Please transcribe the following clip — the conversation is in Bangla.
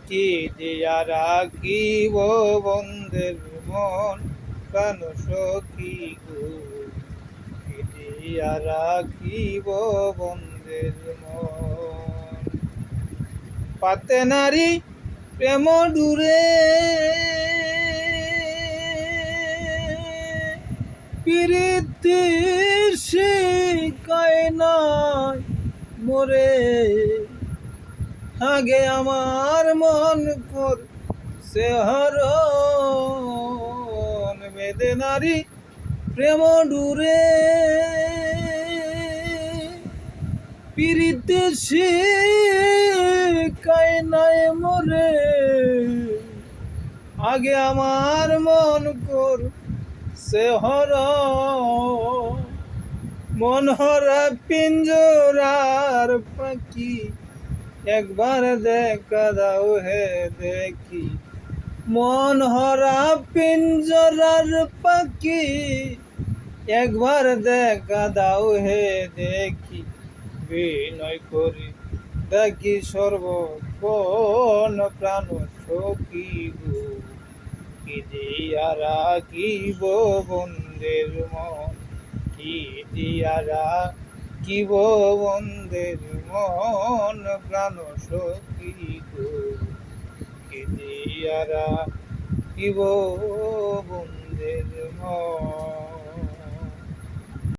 কি দিয়া রাখিব বন্ধের মন প্রাণ সখী গো, কি দিয়া রাখিব বন্ধের মন। পাতে নারী প্রেম ডুরে প্রীতির শিকায় নাই মোরে, আগে আমার মন করছে হরণ। বেদে নারী প্রেম ডুরে প্রীতির শিকায় নাই মোরে, আগে আমার মন করছে হরণ। মন হরা পিঞ্জরার পাখি একবার দেখা দাও হে দেখি, মন হরা পিঞ্জরার পাখি একবার দেখা দাও হে দেখি। বিনয় করি দেখি সর্বক্ষণ প্রাণ সখী গো, কি দিয়া রাখিব বন্ধের মন, কি দিয়া রাখিব বন্ধের মন প্রাণ সখী গো, কি দিয়া রাখিব বন্ধের মন।